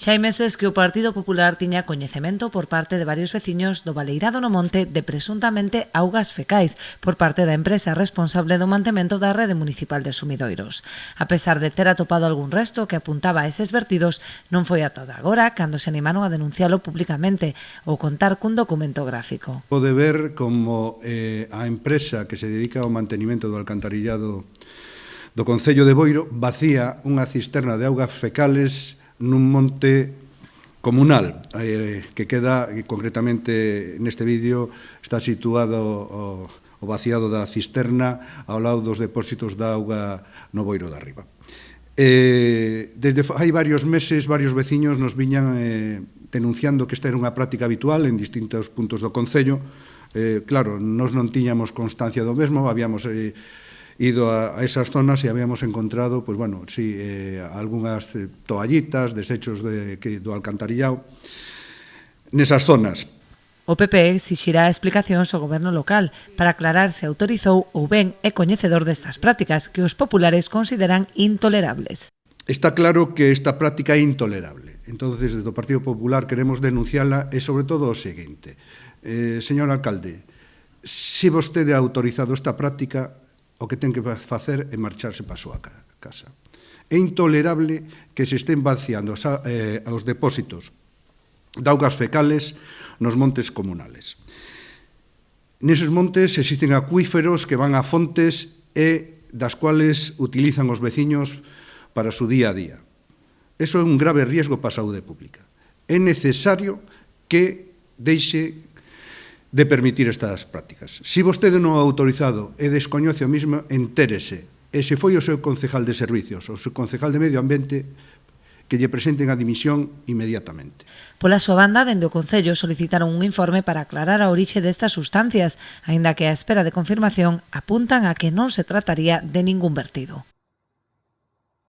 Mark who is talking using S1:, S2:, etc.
S1: Xa hai meses que o Partido Popular tiña coñecemento por parte de varios veciños do Baleirado no Monte de presuntamente augas fecais por parte da empresa responsable do mantemento da rede municipal de sumidoiros. A pesar de ter atopado algún resto que apuntaba a eses vertidos, non foi ata agora cando se animaron a denuncialo públicamente ou contar cun documento gráfico.
S2: Pode ver como a empresa que se dedica ao mantenimento do alcantarillado do Concello de Boiro vacía unha cisterna de augas fecales nun monte comunal, que queda, concretamente neste vídeo, está situado o vaciado da cisterna ao lado dos depósitos de auga no Boiro de Arriba. Desde hai varios meses, varios veciños nos viñan denunciando que esta era unha práctica habitual en distintos puntos do Concello. Claro, nós non tiñamos constancia do mesmo, habíamos ido a esas zonas e habíamos encontrado, pues bueno, sí, algunhas toallitas, desechos do alcantarillado nesas zonas.
S1: O PP exixirá explicacións ao goberno local para aclarar se autorizou ou ben é coñecedor destas prácticas que os populares consideran intolerables.
S2: Está claro que esta práctica é intolerable. Entonces, desde o Partido Popular queremos denunciala e, sobre todo, o seguinte. Señor alcalde, se vostede ha autorizado esta práctica, o que ten que facer é marcharse para a súa casa. É intolerable que se estén vaciando os depósitos de augas fecales nos montes comunales. Neses montes existen acuíferos que van a fontes e das cuales utilizan os veciños para o seu día a día. Eso é un grave riesgo para a saúde pública. É necesario que deixe de permitir estas prácticas. Se vostede non o ha autorizado e descoñece o mismo, entérese. E se foi o seu concejal de servicios, o seu concejal de medio ambiente, que lle presenten a dimisión inmediatamente.
S1: Pola súa banda, dende o Concello solicitaron un informe para aclarar a orixe destas sustancias, aínda que á espera de confirmación apuntan a que non se trataría de ningún vertido.